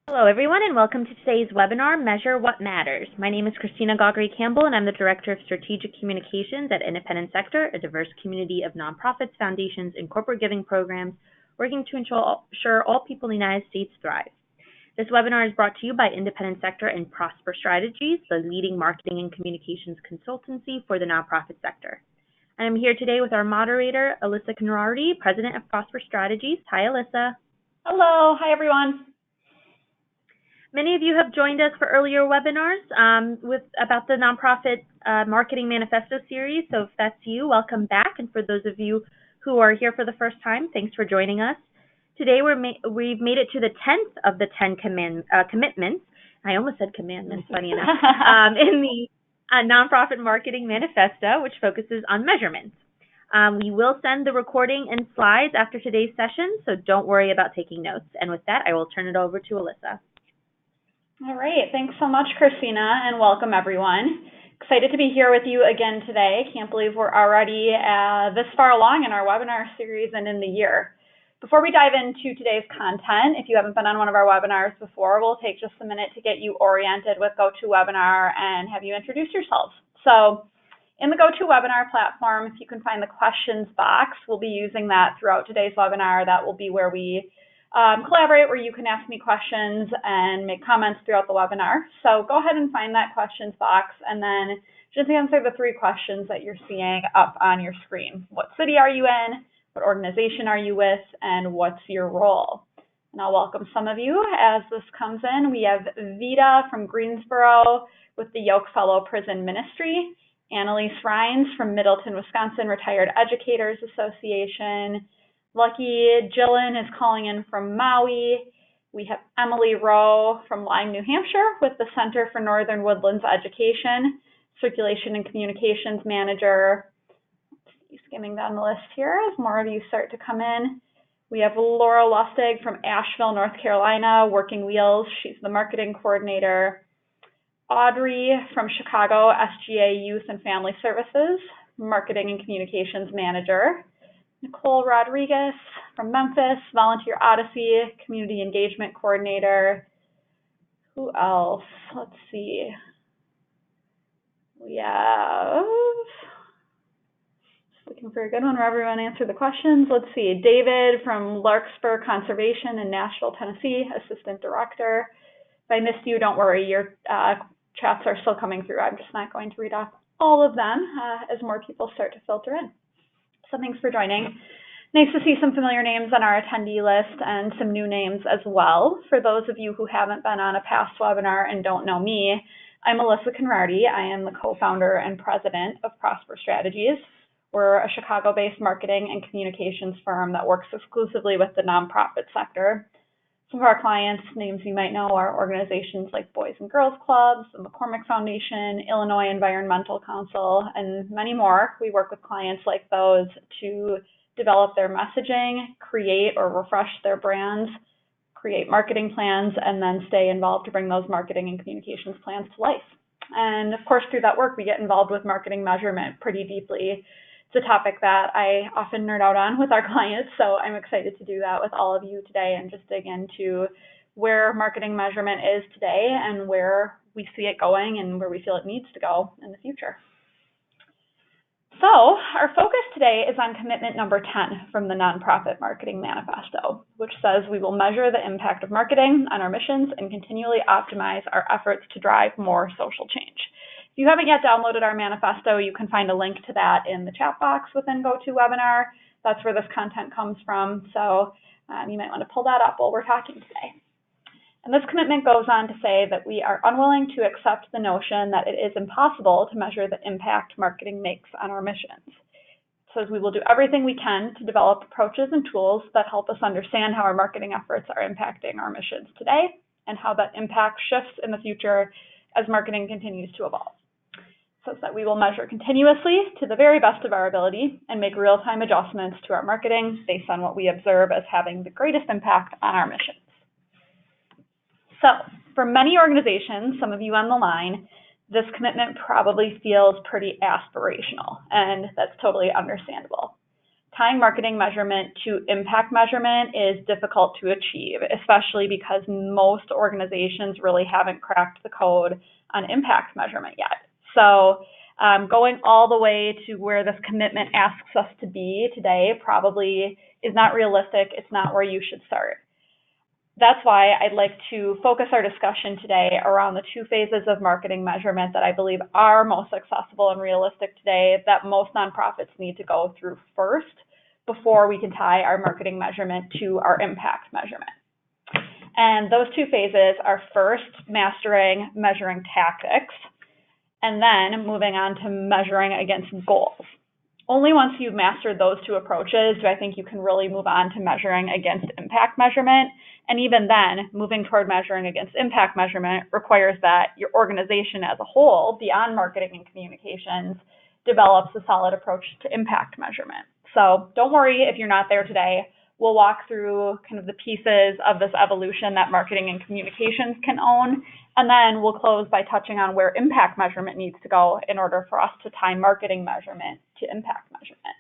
Hello, everyone, and welcome to today's webinar, Measure What Matters. My name is Christina Gogri-Campbell, and I'm the Director of Strategic Communications at Independent Sector, a diverse community of nonprofits, foundations, and corporate giving programs working to ensure all people in the United States thrive. This webinar is brought to you by Independent Sector and Prosper Strategies, the leading marketing and communications consultancy for the nonprofit sector. I am here today with our moderator, Alyssa Conrarty, President of Prosper Strategies. Hi, Alyssa. Hello. Hi, everyone. Many of you have joined us for earlier webinars about the Nonprofit Marketing Manifesto series, so if that's you, welcome back. And for those of you who are here for the first time, thanks for joining us. Today we've made it to the 10th of the 10 commitments. I almost said commandments, funny enough, in the Nonprofit Marketing Manifesto, which focuses on measurements. We will send the recording and slides after today's session, so don't worry about taking notes. And with that, I will turn it over to Alyssa. All right. Thanks so much, Christina, and welcome, everyone. Excited to be here with you again today. Can't believe we're already this far along in our webinar series and in the year. Before we dive into today's content, if you haven't been on one of our webinars before, we'll take just a minute to get you oriented with GoToWebinar and have you introduce yourselves. So in the GoToWebinar platform, if you can find the questions box, we'll be using that throughout today's webinar. That will be where we collaborate, where you can ask me questions and make comments throughout the webinar. So go ahead and find that questions box and then just answer the 3 questions that you're seeing up on your screen. What city are you in? What organization are you with? And what's your role? And I'll welcome some of you as this comes in. We have Vita from Greensboro with the Yoke Fellow Prison Ministry, Annalise Rhines from Middleton, Wisconsin Retired Educators Association, Lucky Gillen is calling in from Maui. We have Emily Rowe from Lyme, New Hampshire with the Center for Northern Woodlands Education, Circulation and Communications Manager. Skimming down the list here as more of you start to come in. We have Laura Lustig from Asheville, North Carolina, Working Wheels. She's the Marketing Coordinator. Audrey from Chicago, SGA Youth and Family Services, Marketing and Communications Manager. Nicole Rodriguez from Memphis, Volunteer Odyssey, Community Engagement Coordinator. Who else? Let's see. We have, looking for a good one where everyone answered the questions. Let's see. David from Larkspur Conservation in Nashville, Tennessee, Assistant Director. If I missed you, don't worry. Your chats are still coming through. I'm just not going to read off all of them as more people start to filter in. So thanks for joining. Nice to see some familiar names on our attendee list and some new names as well. For those of you who haven't been on a past webinar and don't know me, I'm Alyssa Conrarty. I am the co-founder and president of Prosper Strategies. We're a Chicago-based marketing and communications firm that works exclusively with the nonprofit sector. Some of our clients, names you might know, are organizations like Boys and Girls Clubs, the McCormick Foundation, Illinois Environmental Council, and many more. We work with clients like those to develop their messaging, create or refresh their brands, create marketing plans, and then stay involved to bring those marketing and communications plans to life. And of course, through that work, we get involved with marketing measurement pretty deeply. It's a topic that I often nerd out on with our clients, so I'm excited to do that with all of you today and just dig into where marketing measurement is today and where we see it going and where we feel it needs to go in the future. So our focus today is on commitment number 10 from the Nonprofit Marketing Manifesto, which says we will measure the impact of marketing on our missions and continually optimize our efforts to drive more social change. If you haven't yet downloaded our manifesto, you can find a link to that in the chat box within GoToWebinar. That's where this content comes from, so you might want to pull that up while we're talking today. And this commitment goes on to say that we are unwilling to accept the notion that it is impossible to measure the impact marketing makes on our missions. It says we will do everything we can to develop approaches and tools that help us understand how our marketing efforts are impacting our missions today and how that impact shifts in the future as marketing continues to evolve. So that we will measure continuously to the very best of our ability and make real-time adjustments to our marketing based on what we observe as having the greatest impact on our missions. So for many organizations, some of you on the line, this commitment probably feels pretty aspirational, and that's totally understandable. tying marketing measurement to impact measurement is difficult to achieve, especially because most organizations really haven't cracked the code on impact measurement yet. So going all the way to where this commitment asks us to be today probably is not realistic. It's not where you should start. That's why I'd like to focus our discussion today around the two phases of marketing measurement that I believe are most accessible and realistic today that most nonprofits need to go through first before we can tie our marketing measurement to our impact measurement. And those two phases are first mastering measuring tactics, and then moving on to measuring against goals. Only once you've mastered those two approaches do I think you can really move on to measuring against impact measurement. And even then, moving toward measuring against impact measurement requires that your organization as a whole, beyond marketing and communications, develops a solid approach to impact measurement. So don't worry if you're not there today. We'll walk through kind of the pieces of this evolution that marketing and communications can own, and then we'll close by touching on where impact measurement needs to go in order for us to tie marketing measurement to impact measurement.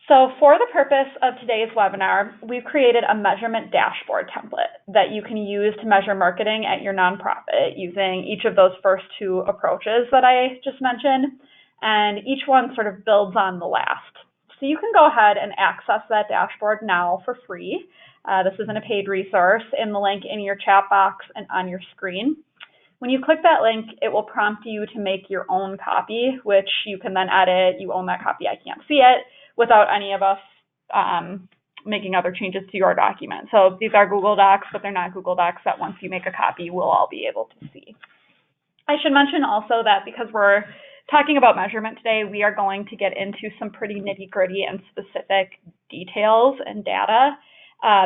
So for the purpose of today's webinar, we've created a measurement dashboard template that you can use to measure marketing at your nonprofit using each of those first two approaches that I just mentioned, and each one sort of builds on the last. So you can go ahead and access that dashboard now for free. This isn't a paid resource, in the link in your chat box and on your screen. When you click that link, it will prompt you to make your own copy, which you can then edit. You own that copy, I can't see it, without any of us making other changes to your document. So these are Google Docs, but they're not Google Docs that once you make a copy, we'll all be able to see. I should mention also that because we're talking about measurement today, we are going to get into some pretty nitty-gritty and specific details and data.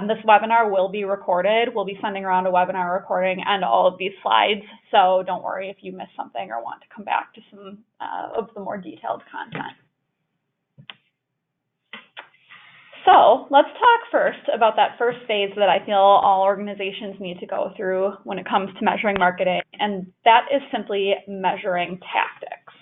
This webinar will be recorded. We'll be sending around a webinar recording and all of these slides, so don't worry if you miss something or want to come back to some of the more detailed content. So let's talk first about that first phase that I feel all organizations need to go through when it comes to measuring marketing, and that is simply measuring tactics.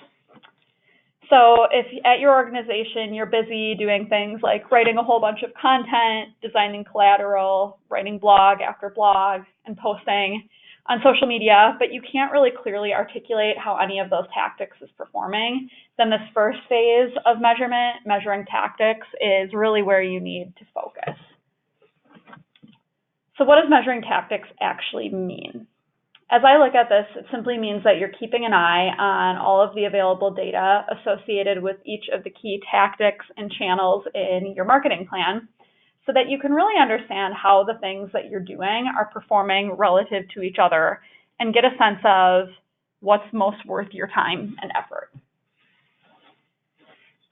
So if at your organization you're busy doing things like writing a whole bunch of content, designing collateral, writing blog after blog, and posting on social media, but you can't really clearly articulate how any of those tactics is performing, then this first phase of measurement, measuring tactics, is really where you need to focus. So what does measuring tactics actually mean? As I look at this, it simply means that you're keeping an eye on all of the available data associated with each of the key tactics and channels in your marketing plan so that you can really understand how the things that you're doing are performing relative to each other and get a sense of what's most worth your time and effort.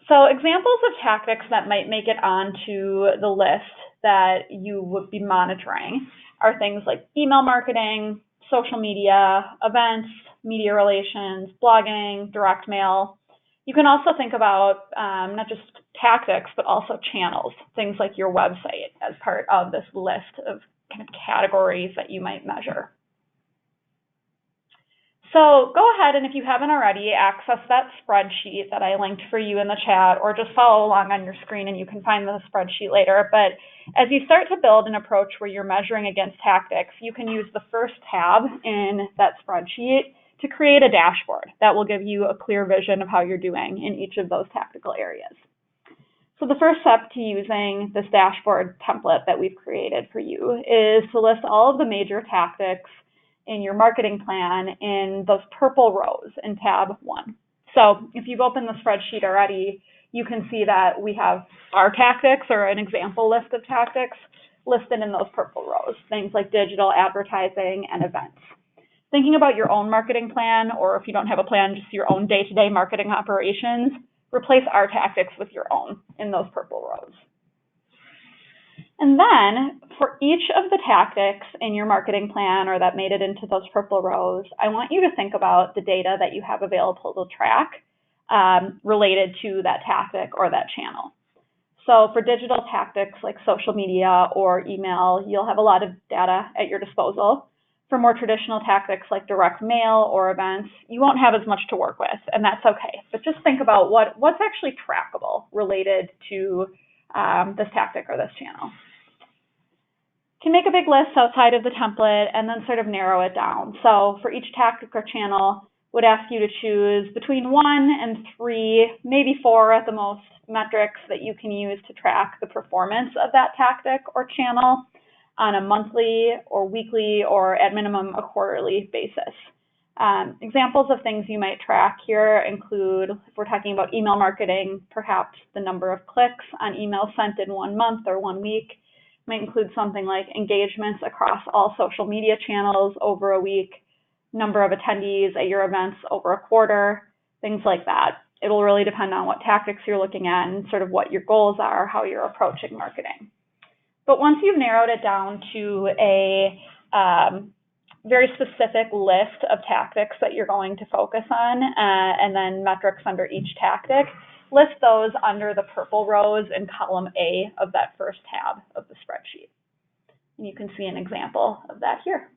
So examples of tactics that might make it onto the list that you would be monitoring are things like email marketing, social media, events, media relations, blogging, direct mail. You can also think about not just tactics, but also channels, things like your website as part of this list of kind of categories that you might measure. So go ahead and if you haven't already, access that spreadsheet that I linked for you in the chat, or just follow along on your screen and you can find the spreadsheet later. But as you start to build an approach where you're measuring against tactics, you can use the first tab in that spreadsheet to create a dashboard that will give you a clear vision of how you're doing in each of those tactical areas. So the first step to using this dashboard template that we've created for you is to list all of the major tactics in your marketing plan in those purple rows in tab 1. So if you've opened the spreadsheet already, you can see that we have our tactics, or an example list of tactics, listed in those purple rows, things like digital advertising and events. Thinking about your own marketing plan, or if you don't have a plan, just your own day-to-day marketing operations, replace our tactics with your own in those purple rows. And then for each of the tactics in your marketing plan or that made it into those purple rows, I want you to think about the data that you have available to track related to that tactic or that channel. So for digital tactics like social media or email, you'll have a lot of data at your disposal. For more traditional tactics like direct mail or events, you won't have as much to work with, and that's okay. But just think about what's actually trackable related to this tactic or this channel. You can make a big list outside of the template and then sort of narrow it down. So for each tactic or channel, would ask you to choose between 1 and 3, maybe 4 at the most, metrics that you can use to track the performance of that tactic or channel on a monthly or weekly or at minimum a quarterly basis. Examples of things you might track here include, if we're talking about email marketing, perhaps the number of clicks on emails sent in 1 month or 1 week. Might include something like engagements across all social media channels over a week, number of attendees at your events over a quarter, things like that. It'll really depend on what tactics you're looking at and sort of what your goals are, how you're approaching marketing. But once you've narrowed it down to a very specific list of tactics that you're going to focus on, and then metrics under each tactic, list those under the purple rows in column A of that first tab of the spreadsheet. And you can see an example of that here.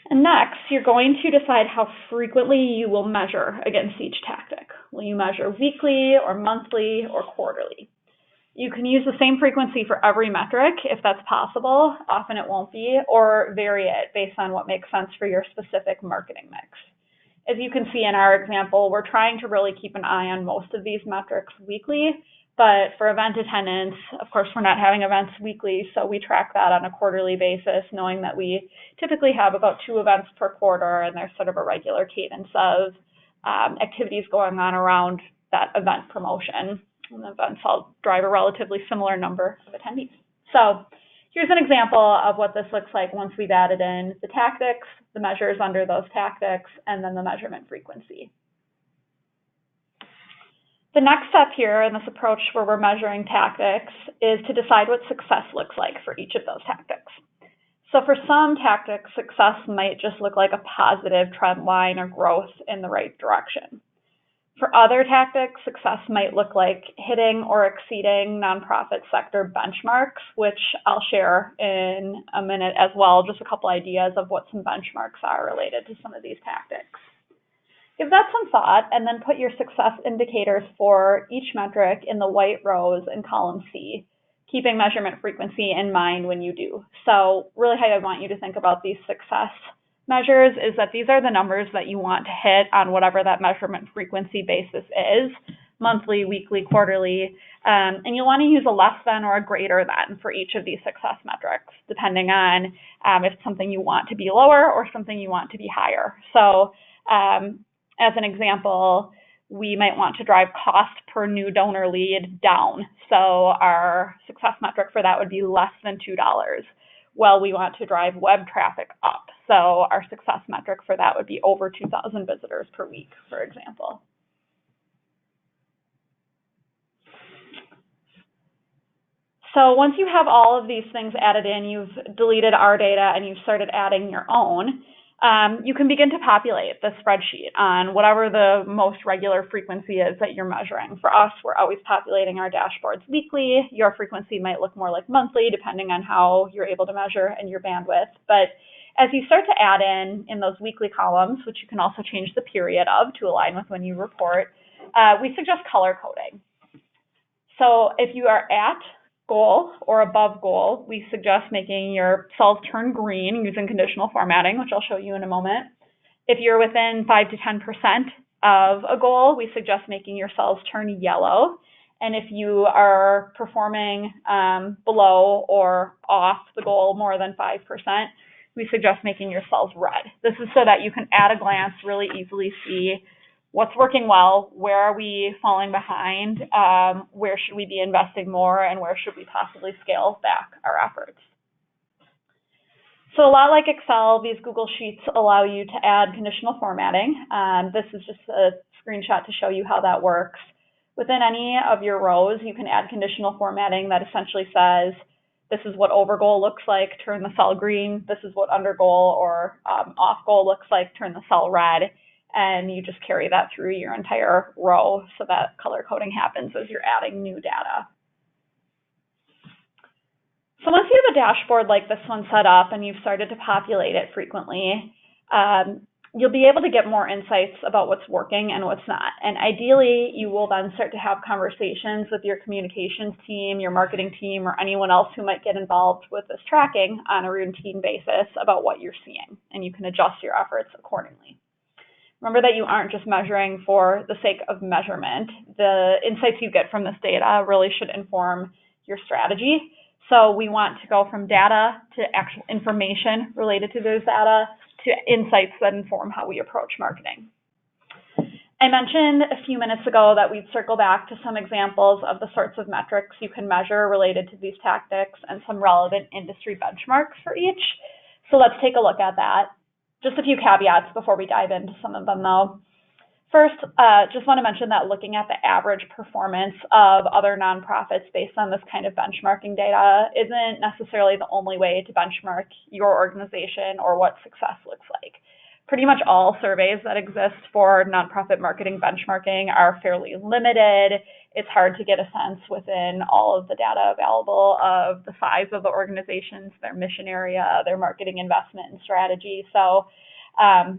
And next, you're going to decide how frequently you will measure against each tactic. Will you measure weekly or monthly or quarterly? You can use the same frequency for every metric if that's possible. Often it won't be, or vary it based on what makes sense for your specific marketing mix. As you can see in our example, we're trying to really keep an eye on most of these metrics weekly, but for event attendance, of course, we're not having events weekly, so we track that on a quarterly basis, knowing that we typically have about 2 events per quarter, and there's sort of a regular cadence of activities going on around that event promotion. And the events all drive a relatively similar number of attendees. So here's an example of what this looks like once we've added in the tactics, the measures under those tactics, and then the measurement frequency. The next step here in this approach where we're measuring tactics is to decide what success looks like for each of those tactics. So for some tactics, success might just look like a positive trend line or growth in the right direction. For other tactics, success might look like hitting or exceeding nonprofit sector benchmarks, which I'll share in a minute as well, just a couple ideas of what some benchmarks are related to some of these tactics. Give that some thought and then put your success indicators for each metric in the white rows in column C, keeping measurement frequency in mind when you do. So really how I want you to think about these success measures is that these are the numbers that you want to hit on whatever that measurement frequency basis is, monthly, weekly, quarterly, and you'll want to use a less than or a greater than for each of these success metrics, depending on if it's something you want to be lower or something you want to be higher. So as an example, we might want to drive cost per new donor lead down. So our success metric for that would be less than $2. Well, we want to drive web traffic up. So our success metric for that would be over 2,000 visitors per week, for example. So once you have all of these things added in, you've deleted our data and you've started adding your own, you can begin to populate the spreadsheet on whatever the most regular frequency is that you're measuring. For us, we're always populating our dashboards weekly. Your frequency might look more like monthly, depending on how you're able to measure and your bandwidth. But as you start to add in those weekly columns, which you can also change the period of to align with when you report, we suggest color coding. So if you are at goal or above goal, we suggest making your cells turn green using conditional formatting, which I'll show you in a moment. If you're within 5 to 10% of a goal, we suggest making your cells turn yellow. And if you are performing below or off the goal more than 5%, we suggest making your cells red. This is so that you can at a glance really easily see what's working well, where are we falling behind, where should we be investing more, and where should we possibly scale back our efforts. So a lot like Excel, these Google Sheets allow you to add conditional formatting. This is just a screenshot to show you how that works. Within any of your rows, you can add conditional formatting that essentially says, this is what over goal looks like, turn the cell green. This is what under goal or off goal looks like, turn the cell red. And you just carry that through your entire row so that color coding happens as you're adding new data. So once you have a dashboard like this one set up and you've started to populate it frequently, you'll be able to get more insights about what's working and what's not. And ideally, you will then start to have conversations with your communications team, your marketing team, or anyone else who might get involved with this tracking on a routine basis about what you're seeing, and you can adjust your efforts accordingly. Remember that you aren't just measuring for the sake of measurement. The insights you get from this data really should inform your strategy. So we want to go from data to actual information related to those data to insights that inform how we approach marketing. I mentioned a few minutes ago that we'd circle back to some examples of the sorts of metrics you can measure related to these tactics and some relevant industry benchmarks for each. So let's take a look at that. Just a few caveats before we dive into some of them though. First, just want to mention that looking at the average performance of other nonprofits based on this kind of benchmarking data isn't necessarily the only way to benchmark your organization or what success looks like. Pretty much all surveys that exist for nonprofit marketing benchmarking are fairly limited. It's hard to get a sense within all of the data available of the size of the organizations, their mission area, their marketing investment and strategy. So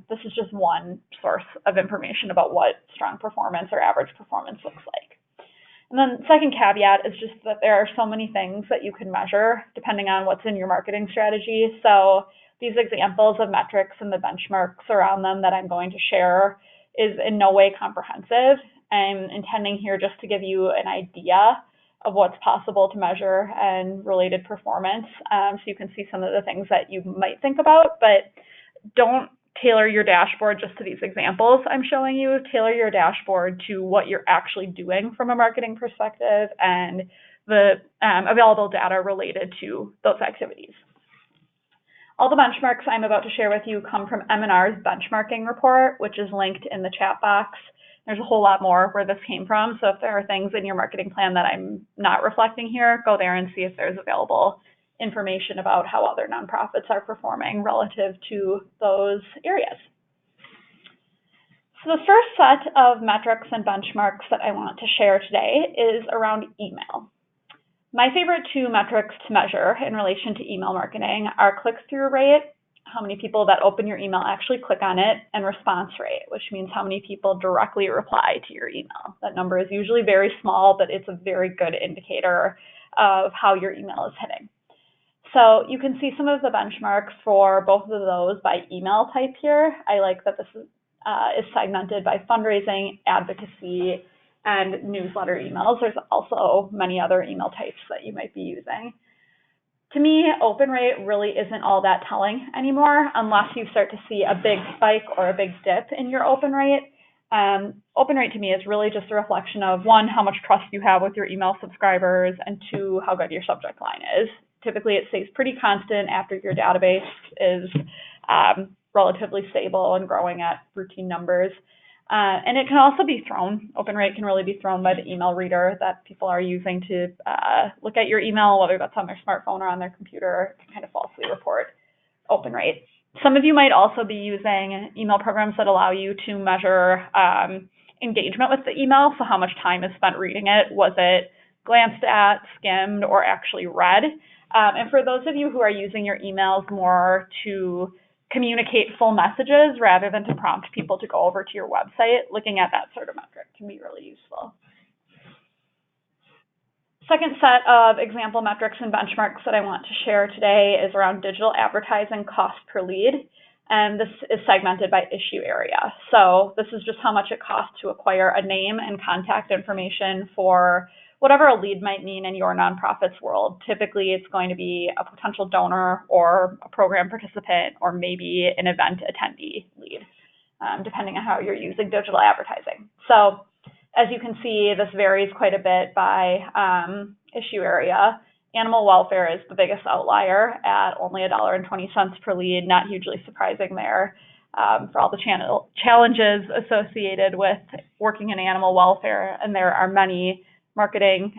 this is just one source of information about what strong performance or average performance looks like. And then the second caveat is just that there are so many things that you can measure depending on what's in your marketing strategy. So these examples of metrics and the benchmarks around them that I'm going to share is in no way comprehensive. I'm intending here just to give you an idea of what's possible to measure and related performance, so you can see some of the things that you might think about, but don't tailor your dashboard just to these examples I'm showing you. Tailor your dashboard to what you're actually doing from a marketing perspective and the available data related to those activities. All the benchmarks I'm about to share with you come from M&R's benchmarking report, which is linked in the chat box. There's a whole lot more where this came from, so if there are things in your marketing plan that I'm not reflecting here, go there and see if there's available information about how other nonprofits are performing relative to those areas. So the first set of metrics and benchmarks that I want to share today is around email. My favorite two metrics to measure in relation to email marketing are click-through rate, how many people that open your email actually click on it, and response rate, which means how many people directly reply to your email. That number is usually very small, but it's a very good indicator of how your email is hitting. So you can see some of the benchmarks for both of those by email type here. I like that this is segmented by fundraising, advocacy, and newsletter emails. There's also many other email types that you might be using. To me, open rate really isn't all that telling anymore unless you start to see a big spike or a big dip in your open rate. Open rate to me is really just a reflection of, one, how much trust you have with your email subscribers, and two, how good your subject line is. Typically, it stays pretty constant after your database is relatively stable and growing at routine numbers. And it can also be thrown, open rate can really be thrown by the email reader that people are using to look at your email, whether that's on their smartphone or on their computer, to kind of falsely report open rate. Some of you might also be using email programs that allow you to measure engagement with the email, so how much time is spent reading it. Was it glanced at, skimmed, or actually read? And for those of you who are using your emails more to communicate full messages rather than to prompt people to go over to your website, looking at that sort of metric can be really useful. Second set of example metrics and benchmarks that I want to share today is around digital advertising cost per lead, and this is segmented by issue area. So this is just how much it costs to acquire a name and contact information for whatever a lead might mean in your nonprofit's world. Typically, it's going to be a potential donor or a program participant or maybe an event attendee lead, depending on how you're using digital advertising. So as you can see, this varies quite a bit by issue area. Animal welfare is the biggest outlier at only $1.20 per lead, not hugely surprising there. For all the challenges associated with working in animal welfare, and there are many. Marketing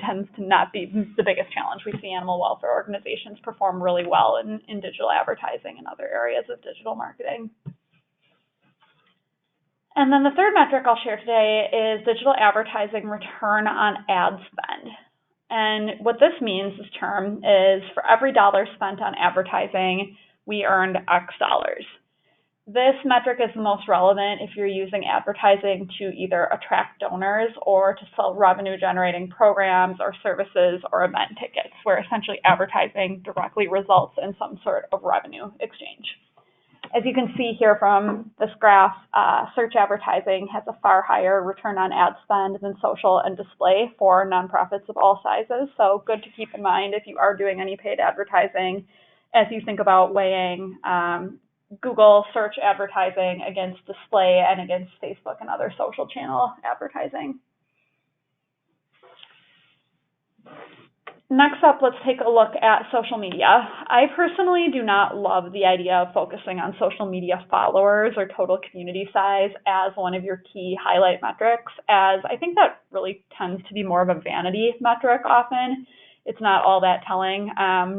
tends to not be the biggest challenge. We see animal welfare organizations perform really well in digital advertising and other areas of digital marketing. And then the third metric I'll share today is digital advertising return on ad spend. And what this means, this term, is for every dollar spent on advertising, we earned X dollars. This metric is the most relevant if you're using advertising to either attract donors or to sell revenue-generating programs or services or event tickets, where essentially advertising directly results in some sort of revenue exchange. As you can see here from this graph, search advertising has a far higher return on ad spend than social and display for nonprofits of all sizes. So good to keep in mind if you are doing any paid advertising as you think about weighing Google search advertising against display and against Facebook and other social channel advertising. Next up, let's take a look at social media. I personally do not love the idea of focusing on social media followers or total community size as one of your key highlight metrics, as I think that really tends to be more of a vanity metric often. It's not all that telling.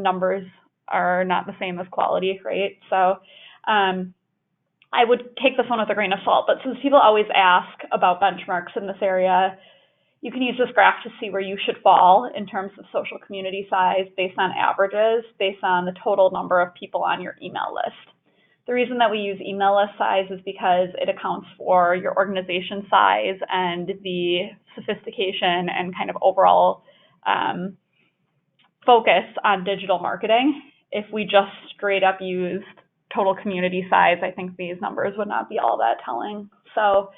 Numbers are not the same as quality, right? So I would take this one with a grain of salt, but since people always ask about benchmarks in this area, you can use this graph to see where you should fall in terms of social community size based on averages, based on the total number of people on your email list. The reason that we use email list size is because it accounts for your organization size and the sophistication and kind of overall focus on digital marketing. If we just straight up used total community size, I think these numbers would not be all that telling. So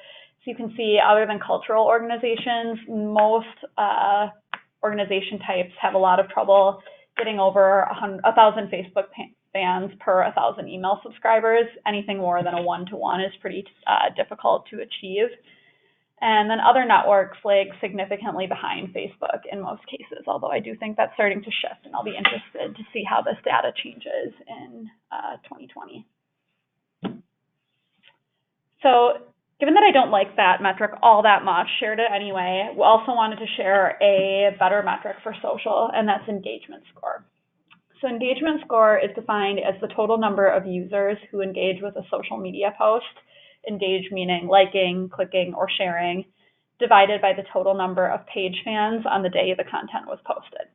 you can see, other than cultural organizations, most organization types have a lot of trouble getting over 1,000 Facebook fans per 1,000 email subscribers. Anything more than a 1-to-1 is pretty difficult to achieve. And then other networks lag significantly behind Facebook in most cases, although I do think that's starting to shift, and I'll be interested to see how this data changes in 2020. So given that I don't like that metric all that much, shared it anyway, we also wanted to share a better metric for social, and that's engagement score. So engagement score is defined as the total number of users who engage with a social media post, engage meaning liking, clicking, or sharing, divided by the total number of page fans on the day the content was posted.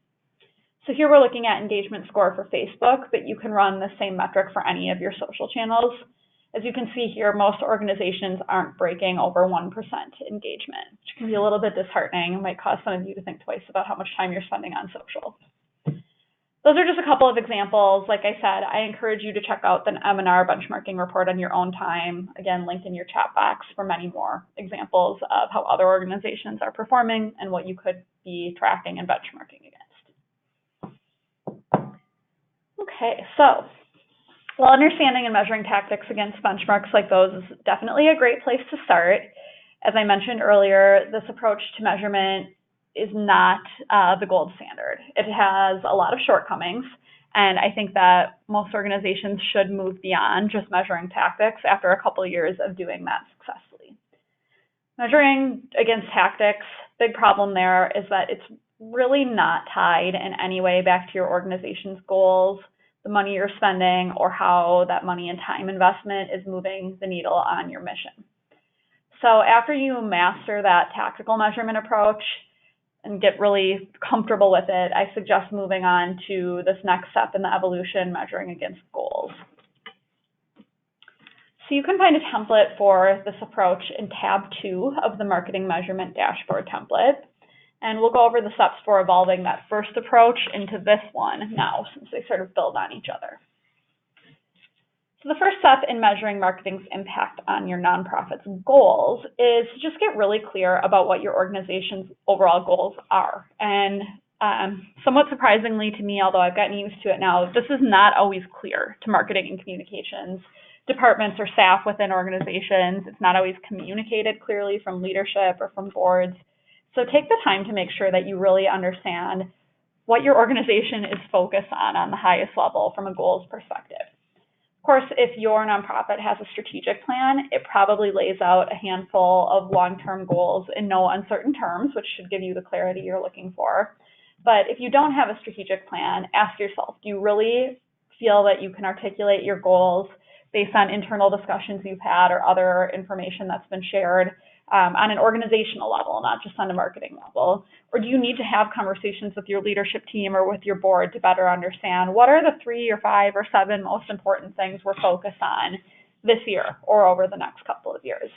So here we're looking at engagement score for Facebook, but you can run the same metric for any of your social channels. As you can see here, most organizations aren't breaking over 1% engagement, which can be a little bit disheartening and might cause some of you to think twice about how much time you're spending on social. Those are just a couple of examples. Like I said, I encourage you to check out the M&R benchmarking report on your own time. Again, linked in your chat box for many more examples of how other organizations are performing and what you could be tracking and benchmarking against. Okay, so while understanding and measuring tactics against benchmarks like those is definitely a great place to start, as I mentioned earlier, this approach to measurement is not the gold standard. It has a lot of shortcomings, and I think that most organizations should move beyond just measuring tactics after a couple of years of doing that successfully. Measuring against tactics, big problem there is that it's really not tied in any way back to your organization's goals, the money you're spending, or how that money and time investment is moving the needle on your mission. So after you master that tactical measurement approach and get really comfortable with it, I suggest moving on to this next step in the evolution, measuring against goals. So you can find a template for this approach in tab 2 of the marketing measurement dashboard template. And we'll go over the steps for evolving that first approach into this one now, since they sort of build on each other. So the first step in measuring marketing's impact on your nonprofit's goals is to just get really clear about what your organization's overall goals are. And somewhat surprisingly to me, although I've gotten used to it now, this is not always clear to marketing and communications departments or staff within organizations. It's not always communicated clearly from leadership or from boards. So take the time to make sure that you really understand what your organization is focused on the highest level from a goals perspective. Of course, if your nonprofit has a strategic plan, it probably lays out a handful of long-term goals in no uncertain terms, which should give you the clarity you're looking for. But if you don't have a strategic plan, ask yourself, do you really feel that you can articulate your goals based on internal discussions you've had or other information that's been shared on an organizational level, not just on a marketing level? Or do you need to have conversations with your leadership team or with your board to better understand what are the 3 or 5 or 7 most important things we're focused on this year or over the next couple of years?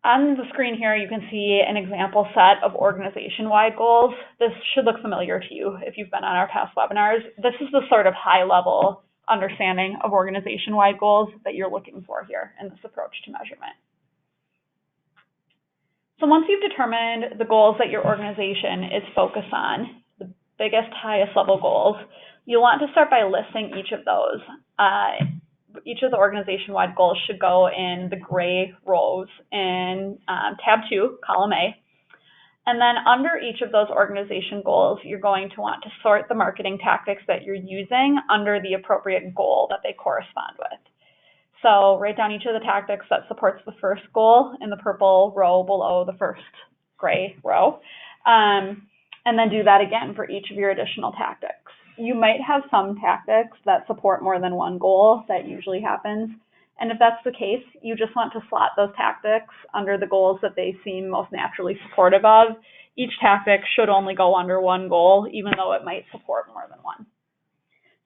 On the screen here, you can see an example set of organization-wide goals. This should look familiar to you if you've been on our past webinars. This is the sort of high-level understanding of organization-wide goals that you're looking for here in this approach to measurement. So once you've determined the goals that your organization is focused on, the biggest, highest level goals, you'll want to start by listing each of those. Each of the organization-wide goals should go in the gray rows in tab 2, column A. And then under each of those organization goals, you're going to want to sort the marketing tactics that you're using under the appropriate goal that they correspond with. So write down each of the tactics that supports the first goal in the purple row below the first gray row. And then do that again for each of your additional tactics. You might have some tactics that support more than one goal. That usually happens. And if that's the case, you just want to slot those tactics under the goals that they seem most naturally supportive of. Each tactic should only go under one goal, even though it might support more than one.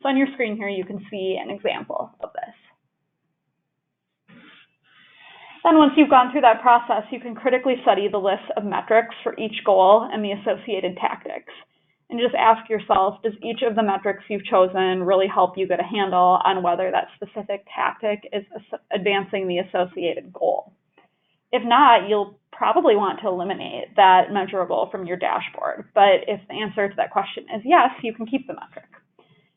So on your screen here, you can see an example of this. Then once you've gone through that process, you can critically study the list of metrics for each goal and the associated tactics. And just ask yourself, does each of the metrics you've chosen really help you get a handle on whether that specific tactic is advancing the associated goal? If not, you'll probably want to eliminate that measurable from your dashboard. But if the answer to that question is yes, you can keep the metric.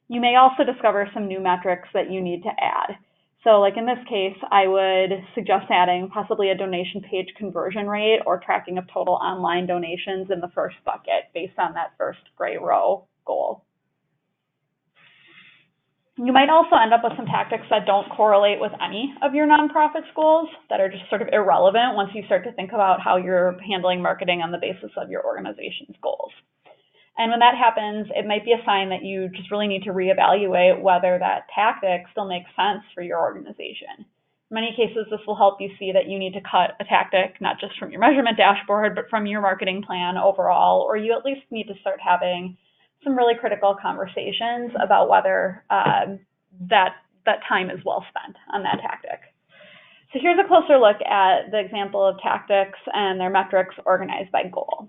You may also discover some new metrics that you need to add. So like in this case, I would suggest adding possibly a donation page conversion rate or tracking of total online donations in the first bucket based on that first gray row goal. You might also end up with some tactics that don't correlate with any of your nonprofit's goals, that are just sort of irrelevant once you start to think about how you're handling marketing on the basis of your organization's goals. And when that happens, it might be a sign that you just really need to reevaluate whether that tactic still makes sense for your organization. In many cases, this will help you see that you need to cut a tactic, not just from your measurement dashboard, but from your marketing plan overall, or you at least need to start having some really critical conversations about whether that time is well spent on that tactic. So here's a closer look at the example of tactics and their metrics organized by goal.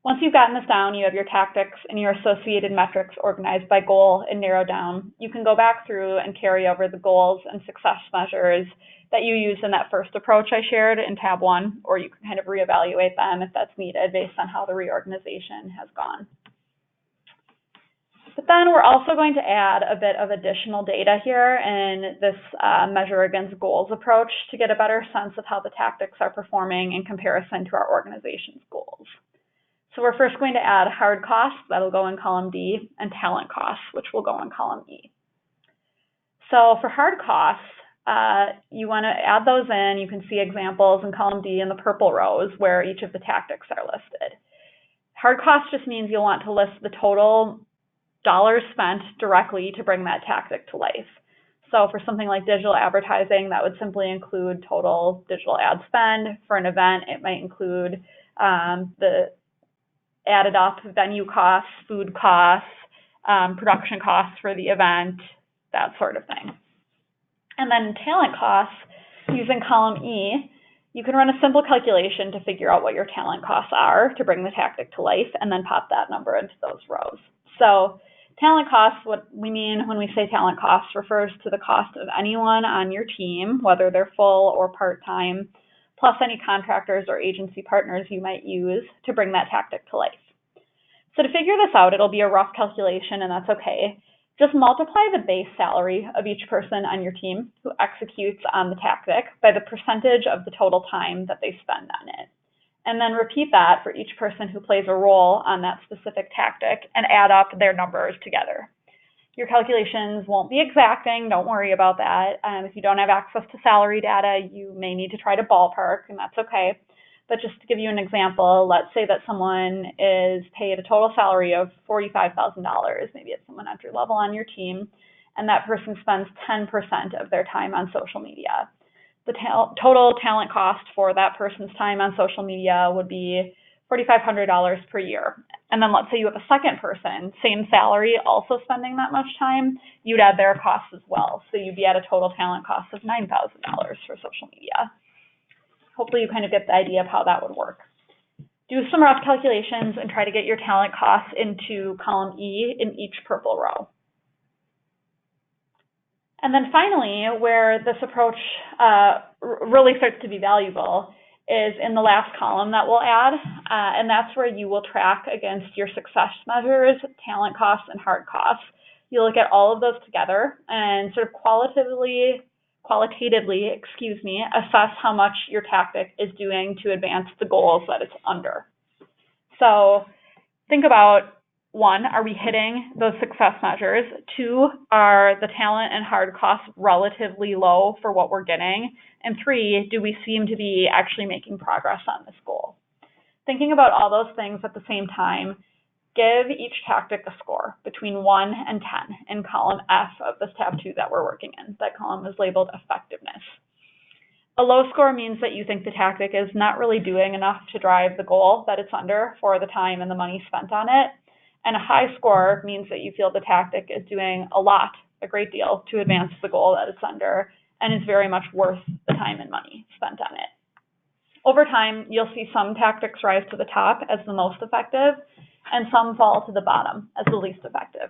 Once you've gotten this down, you have your tactics and your associated metrics organized by goal and narrowed down. You can go back through and carry over the goals and success measures that you used in that first approach I shared in tab 1, or you can kind of reevaluate them if that's needed based on how the reorganization has gone. But then we're also going to add a bit of additional data here in this measure against goals approach to get a better sense of how the tactics are performing in comparison to our organization's goals. So we're first going to add hard costs, that'll go in column D, and talent costs, which will go in column E. So for hard costs, you want to add those in. You can see examples in column D in the purple rows where each of the tactics are listed. Hard costs just means you'll want to list the total dollars spent directly to bring that tactic to life. So for something like digital advertising, that would simply include total digital ad spend. For an event, it might include the added up venue costs, food costs, production costs for the event, that sort of thing. And then talent costs, using column E, you can run a simple calculation to figure out what your talent costs are to bring the tactic to life, and then pop that number into those rows. So talent costs, what we mean when we say talent costs, refers to the cost of anyone on your team, whether they're full or part-time, plus any contractors or agency partners you might use to bring that tactic to life. So to figure this out, it'll be a rough calculation, and that's okay. Just multiply the base salary of each person on your team who executes on the tactic by the percentage of the total time that they spend on it. And then repeat that for each person who plays a role on that specific tactic and add up their numbers together. Your calculations won't be exacting, don't worry about that. If you don't have access to salary data, you may need to try to ballpark, and that's okay. But just to give you an example, let's say that someone is paid a total salary of $45,000. Maybe it's someone entry level on your team, and that person spends 10% of their time on social media. the total talent cost for that person's time on social media would be $4,500 per year. And then let's say you have a second person, same salary, also spending that much time, you'd add their costs as well. So you'd be at a total talent cost of $9,000 for social media. Hopefully you kind of get the idea of how that would work. Do some rough calculations and try to get your talent costs into column E in each purple row. And then finally, where this approach really starts to be valuable is in the last column that we'll add, and that's where you will track against your success measures, talent costs, and hard costs. You'll look at all of those together and sort of qualitatively, assess how much your tactic is doing to advance the goals that it's under. So think about, 1, are we hitting those success measures? 2, are the talent and hard costs relatively low for what we're getting? And 3, do we seem to be actually making progress on this goal? Thinking about all those things at the same time, give each tactic a score between 1 and 10 in column F of this tab 2 that we're working in. That column is labeled effectiveness. A low score means that you think the tactic is not really doing enough to drive the goal that it's under for the time and the money spent on it. And a high score means that you feel the tactic is doing a great deal to advance the goal that it's under and is very much worth the time and money spent on it. Over time, you'll see some tactics rise to the top as the most effective and some fall to the bottom as the least effective.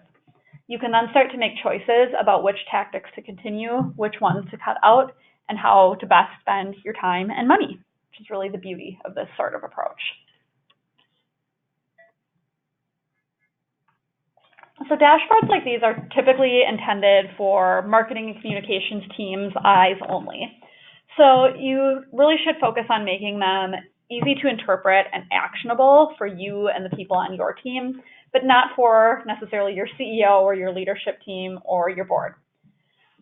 You can then start to make choices about which tactics to continue, which ones to cut out, and how to best spend your time and money, which is really the beauty of this sort of approach. So dashboards like these are typically intended for marketing and communications teams' eyes only. So you really should focus on making them easy to interpret and actionable for you and the people on your team, but not for necessarily your CEO or your leadership team or your board.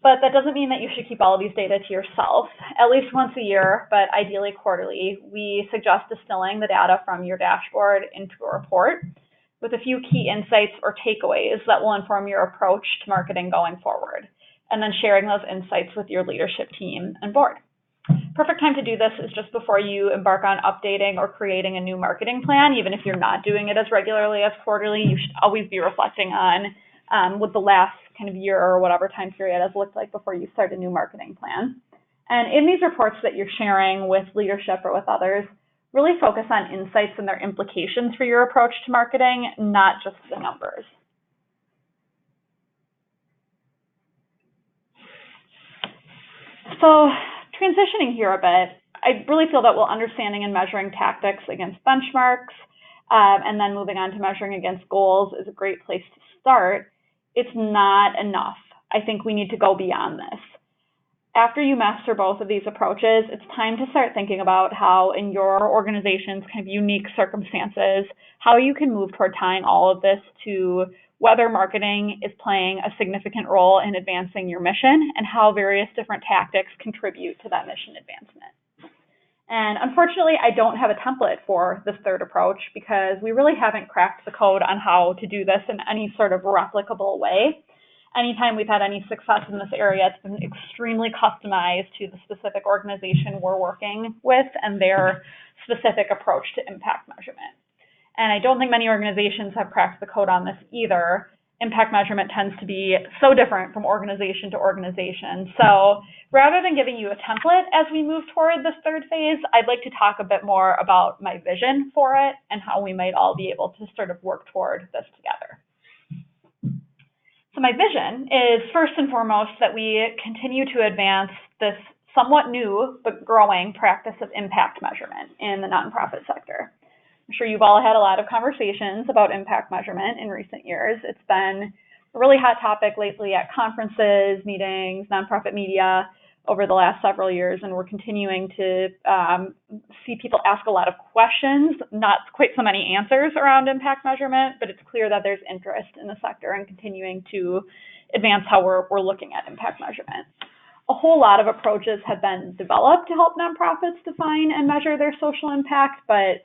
But that doesn't mean that you should keep all of these data to yourself. At least once a year, but ideally quarterly, we suggest distilling the data from your dashboard into a report with a few key insights or takeaways that will inform your approach to marketing going forward, and then sharing those insights with your leadership team and board. Perfect time to do this is just before you embark on updating or creating a new marketing plan. Even if you're not doing it as regularly as quarterly, you should always be reflecting on what the last kind of year or whatever time period has looked like before you start a new marketing plan. And in these reports that you're sharing with leadership or with others, really focus on insights and their implications for your approach to marketing, not just the numbers. So transitioning here a bit, I really feel that while understanding and measuring tactics against benchmarks, and then moving on to measuring against goals is a great place to start, it's not enough. I think we need to go beyond this. After you master both of these approaches, it's time to start thinking about how in your organization's kind of unique circumstances, how you can move toward tying all of this to whether marketing is playing a significant role in advancing your mission and how various different tactics contribute to that mission advancement. And unfortunately, I don't have a template for this third approach because we really haven't cracked the code on how to do this in any sort of replicable way. Anytime we've had any success in this area, it's been extremely customized to the specific organization we're working with and their specific approach to impact measurement. And I don't think many organizations have cracked the code on this either. Impact measurement tends to be so different from organization to organization. So rather than giving you a template as we move toward this third phase, I'd like to talk a bit more about my vision for it and how we might all be able to sort of work toward this together. So my vision is first and foremost that we continue to advance this somewhat new but growing practice of impact measurement in the nonprofit sector. I'm sure you've all had a lot of conversations about impact measurement in recent years. It's been a really hot topic lately at conferences, meetings, nonprofit media over the last several years, and we're continuing to see people ask a lot of questions, not quite so many answers around impact measurement, but it's clear that there's interest in the sector and continuing to advance how we're looking at impact measurement. A whole lot of approaches have been developed to help nonprofits define and measure their social impact, but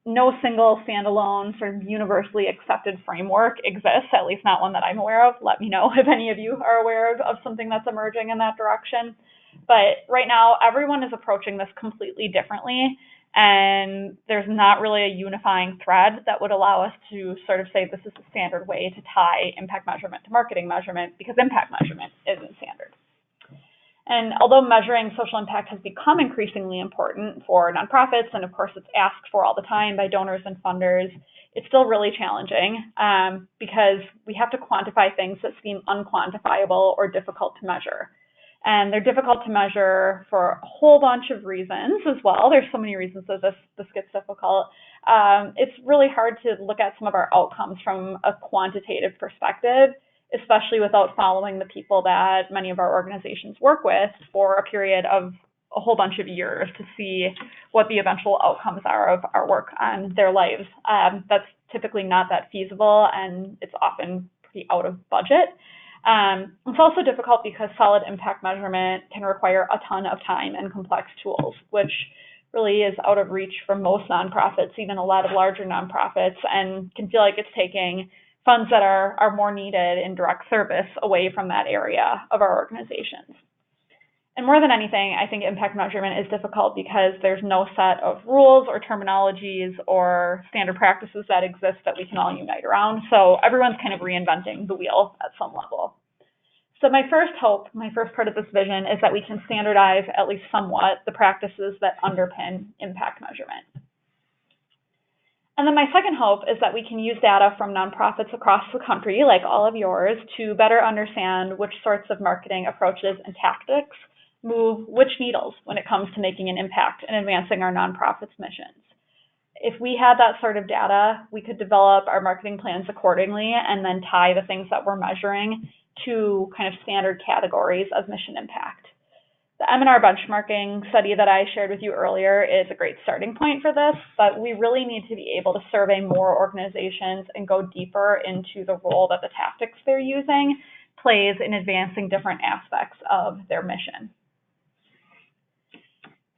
no single standalone sort of universally accepted framework exists, at least not one that I'm aware of. Let me know if any of you are aware of something that's emerging in that direction. But right now, everyone is approaching this completely differently, and there's not really a unifying thread that would allow us to sort of say this is the standard way to tie impact measurement to marketing measurement, because impact measurement isn't standard. And although measuring social impact has become increasingly important for nonprofits, and of course it's asked for all the time by donors and funders, it's still really challenging because we have to quantify things that seem unquantifiable or difficult to measure. And they're difficult to measure for a whole bunch of reasons as well. There's so many reasons that this gets difficult. It's really hard to look at some of our outcomes from a quantitative perspective, especially without following the people that many of our organizations work with for a period of a whole bunch of years to see what the eventual outcomes are of our work on their lives. That's typically not that feasible, and it's often pretty out of budget. It's also difficult because solid impact measurement can require a ton of time and complex tools, which really is out of reach for most nonprofits, even a lot of larger nonprofits, and can feel like it's taking funds that are more needed in direct service away from that area of our organizations. And more than anything, I think impact measurement is difficult because there's no set of rules or terminologies or standard practices that exist that we can all unite around. So everyone's kind of reinventing the wheel at some level. So my first hope, my first part of this vision, is that we can standardize at least somewhat the practices that underpin impact measurement. And then my second hope is that we can use data from nonprofits across the country, like all of yours, to better understand which sorts of marketing approaches and tactics move which needles when it comes to making an impact and advancing our nonprofits' missions. If we had that sort of data, we could develop our marketing plans accordingly and then tie the things that we're measuring to kind of standard categories of mission impact. The M&R benchmarking study that I shared with you earlier is a great starting point for this, but we really need to be able to survey more organizations and go deeper into the role that the tactics they're using plays in advancing different aspects of their mission.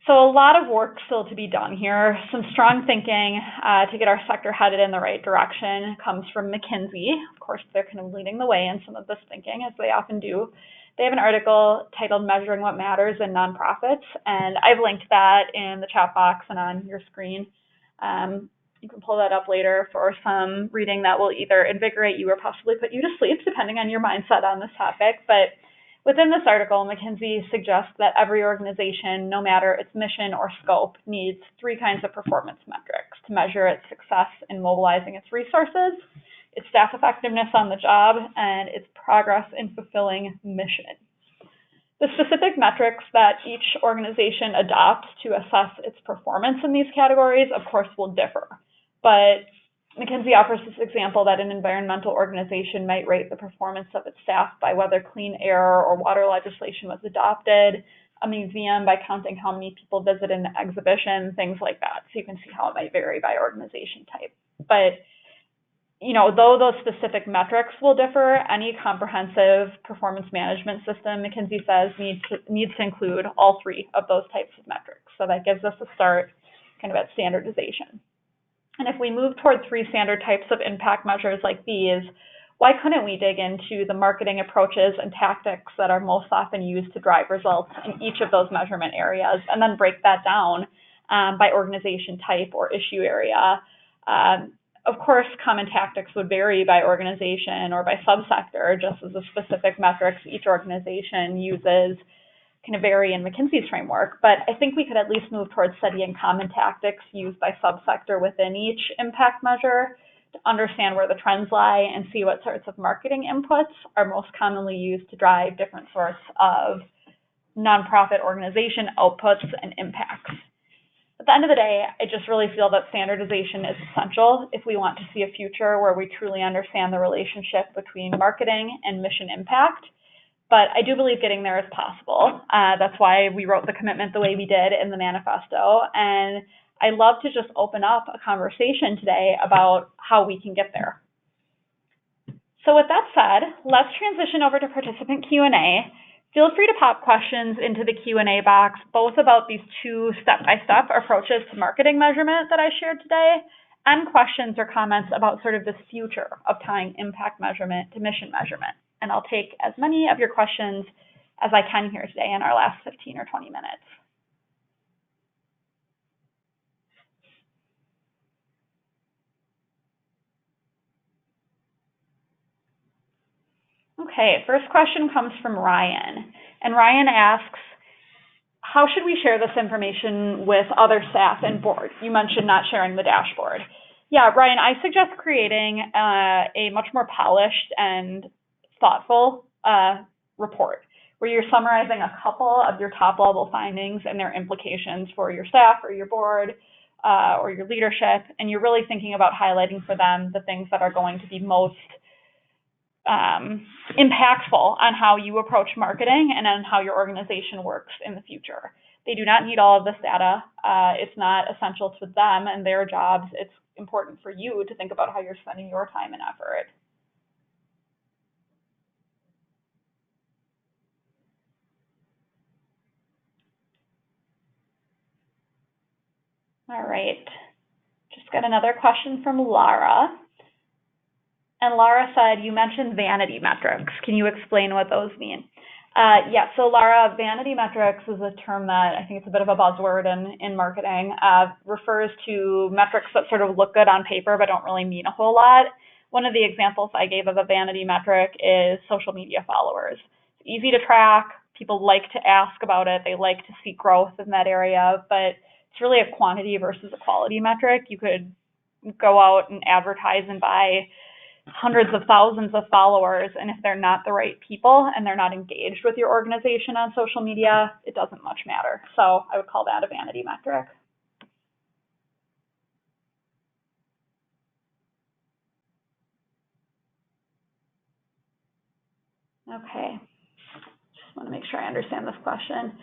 So a lot of work still to be done here. Some strong thinking to get our sector headed in the right direction comes from McKinsey. Of course, they're kind of leading the way in some of this thinking, as they often do. They have an article titled Measuring What Matters in Nonprofits, and I've linked that in the chat box and on your screen. You can pull that up later for some reading that will either invigorate you or possibly put you to sleep, depending on your mindset on this topic. But within this article, McKinsey suggests that every organization, no matter its mission or scope, needs 3 kinds of performance metrics to measure its success in mobilizing its resources, its staff effectiveness on the job, and its progress in fulfilling mission. The specific metrics that each organization adopts to assess its performance in these categories, of course, will differ. But McKinsey offers this example that an environmental organization might rate the performance of its staff by whether clean air or water legislation was adopted, a museum by counting how many people visit an exhibition, things like that. So you can see how it might vary by organization type. But though those specific metrics will differ, any comprehensive performance management system, McKinsey says, needs to include all 3 of those types of metrics. So that gives us a start kind of at standardization. And if we move toward 3 standard types of impact measures like these, why couldn't we dig into the marketing approaches and tactics that are most often used to drive results in each of those measurement areas, and then break that down by organization type or issue area? Of course, common tactics would vary by organization or by subsector, just as the specific metrics each organization uses kind of vary in McKinsey's framework. But I think we could at least move towards studying common tactics used by subsector within each impact measure to understand where the trends lie and see what sorts of marketing inputs are most commonly used to drive different sorts of nonprofit organization outputs and impacts. At the end of the day, I just really feel that standardization is essential if we want to see a future where we truly understand the relationship between marketing and mission impact. But I do believe getting there is possible. That's why we wrote the commitment the way we did in the manifesto. And I love to just open up a conversation today about how we can get there. So with that said, let's transition over to participant Q&A. Feel free to pop questions into the Q&A box, both about these 2 step-by-step approaches to marketing measurement that I shared today, and questions or comments about sort of this future of tying impact measurement to mission measurement. And I'll take as many of your questions as I can here today in our last 15 or 20 minutes. Okay, first question comes from Ryan. And Ryan asks, how should we share this information with other staff and board? You mentioned not sharing the dashboard. Yeah, Ryan, I suggest creating a much more polished and thoughtful report where you're summarizing a couple of your top level findings and their implications for your staff or your board or your leadership, and you're really thinking about highlighting for them the things that are going to be most impactful on how you approach marketing and on how your organization works in the future. They do not need all of this data. It's not essential to them and their jobs. It's important for you to think about how you're spending your time and effort. All right, just got another question from Lara. And Lara said, you mentioned vanity metrics. Can you explain what those mean? Yeah, so Lara, vanity metrics is a term that I think it's a bit of a buzzword in marketing. Refers to metrics that sort of look good on paper but don't really mean a whole lot. One of the examples I gave of a vanity metric is social media followers. It's easy to track. People like to ask about it. They like to see growth in that area, but it's really a quantity versus a quality metric. You could go out and advertise and buy hundreds of thousands of followers, and if they're not the right people and they're not engaged with your organization on social media, it doesn't much matter. So I would call that a vanity metric. Okay, just want to make sure I understand this question.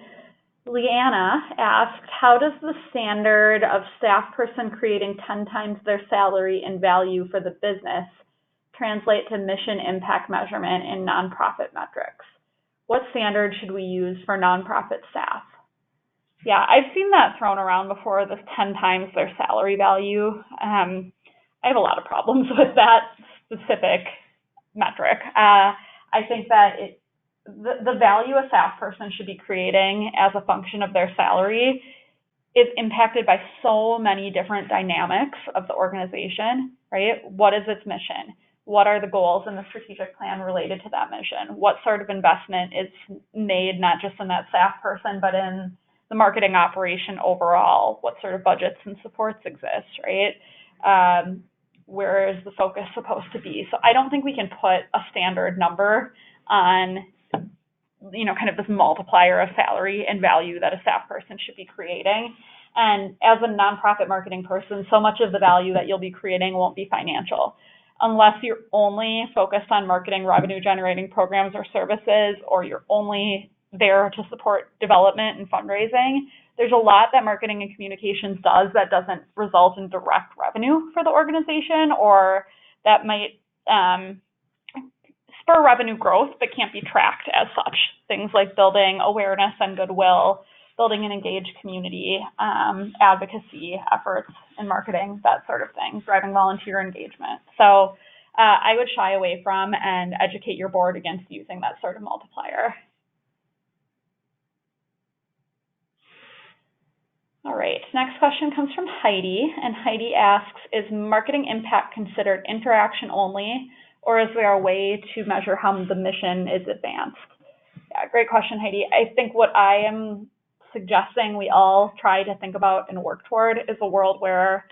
Leanna asked, how does the standard of staff person creating 10 times their salary and value for the business translate to mission impact measurement in nonprofit metrics? What standard should we use for nonprofit staff? Yeah, I've seen that thrown around before, this 10 times their salary value. I have a lot of problems with that specific metric. I think that the value a staff person should be creating as a function of their salary is impacted by so many different dynamics of the organization, right? What is its mission? What are the goals in the strategic plan related to that mission? What sort of investment is made, not just in that staff person, but in the marketing operation overall? What sort of budgets and supports exist, right? Where is the focus supposed to be? So I don't think we can put a standard number on, kind of this multiplier of salary and value that a staff person should be creating. And as a nonprofit marketing person, so much of the value that you'll be creating won't be financial. Unless you're only focused on marketing revenue generating programs or services, or you're only there to support development and fundraising, there's a lot that marketing and communications does that doesn't result in direct revenue for the organization, or that might spur revenue growth but can't be tracked as such. Things like building awareness and goodwill, building an engaged community, advocacy efforts in marketing, that sort of thing, driving volunteer engagement. So I would shy away from and educate your board against using that sort of multiplier. All right, next question comes from Heidi, and Heidi asks, is marketing impact considered interaction only, or is there a way to measure how the mission is advanced? Yeah, great question, Heidi. I think what I am suggesting we all try to think about and work toward is a world where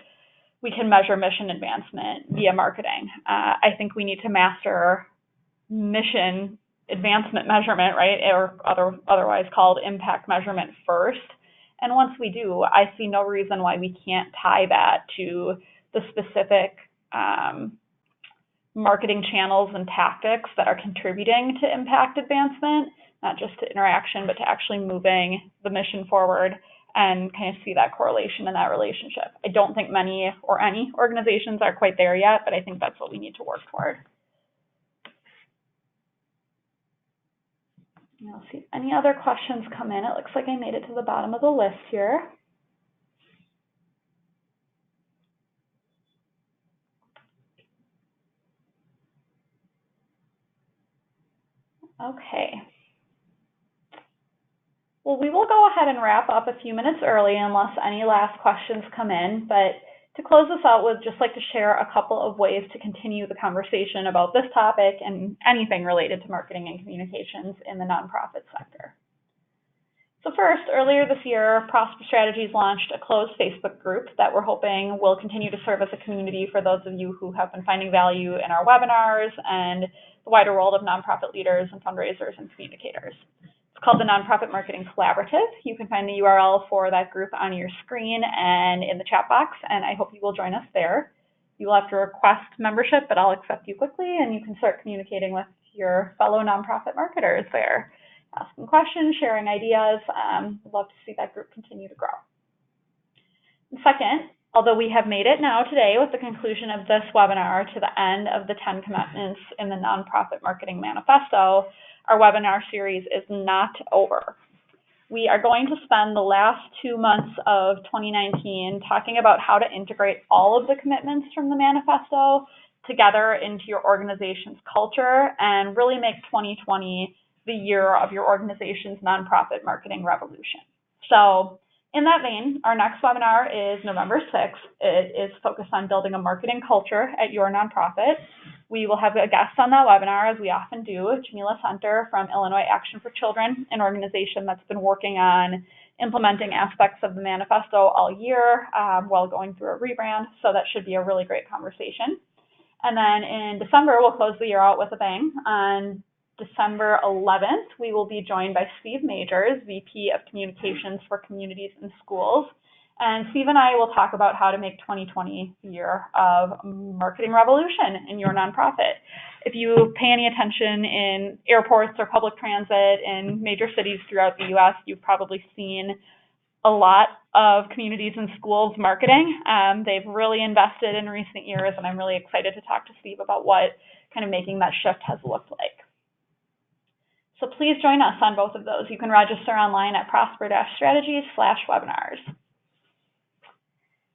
we can measure mission advancement via marketing. I think we need to master mission advancement measurement, right, or otherwise called impact measurement first. And once we do, I see no reason why we can't tie that to the specific marketing channels and tactics that are contributing to impact advancement, not just to interaction, but to actually moving the mission forward, and kind of see that correlation and that relationship. I don't think many or any organizations are quite there yet, but I think that's what we need to work toward. I'll see if any other questions come in. It looks like I made it to the bottom of the list here. Okay. Well, we will go ahead and wrap up a few minutes early unless any last questions come in, but to close this out, we'd just like to share a couple of ways to continue the conversation about this topic and anything related to marketing and communications in the nonprofit sector. So first, earlier this year, Prosper Strategies launched a closed Facebook group that we're hoping will continue to serve as a community for those of you who have been finding value in our webinars and the wider world of nonprofit leaders and fundraisers and communicators. It's called the Nonprofit Marketing Collaborative. You can find the URL for that group on your screen and in the chat box, and I hope you will join us there. You will have to request membership, but I'll accept you quickly, and you can start communicating with your fellow nonprofit marketers there, asking questions, sharing ideas. We'd love to see that group continue to grow. And second, although we have made it now today with the conclusion of this webinar to the end of the 10 commitments in the Nonprofit Marketing Manifesto, our webinar series is not over. We are going to spend the last 2 months of 2019 talking about how to integrate all of the commitments from the manifesto together into your organization's culture and really make 2020 the year of your organization's nonprofit marketing revolution. So in that vein, our next webinar is November 6th. It is focused on building a marketing culture at your nonprofit. We will have a guest on that webinar, as we often do, Jamila Center from Illinois Action for Children, an organization that's been working on implementing aspects of the manifesto all year while going through a rebrand. So that should be a really great conversation. And then in December, we'll close the year out with a bang. On December 11th, we will be joined by Steve Majors, VP of Communications for Communities and Schools. And Steve and I will talk about how to make 2020 the year of marketing revolution in your nonprofit. If you pay any attention in airports or public transit in major cities throughout the U.S., you've probably seen a lot of communities and schools marketing. They've really invested in recent years, and I'm really excited to talk to Steve about what kind of making that shift has looked like. So please join us on both of those. You can register online at prosper-strategies/webinars.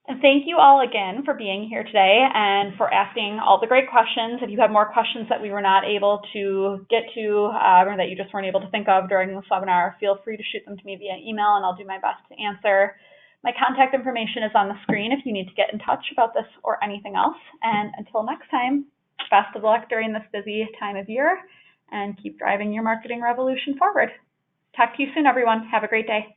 And thank you all again for being here today and for asking all the great questions. If you have more questions that we were not able to get to or that you just weren't able to think of during this webinar, feel free to shoot them to me via email and I'll do my best to answer. My contact information is on the screen if you need to get in touch about this or anything else. And until next time, best of luck during this busy time of year and keep driving your marketing revolution forward. Talk to you soon, everyone. Have a great day.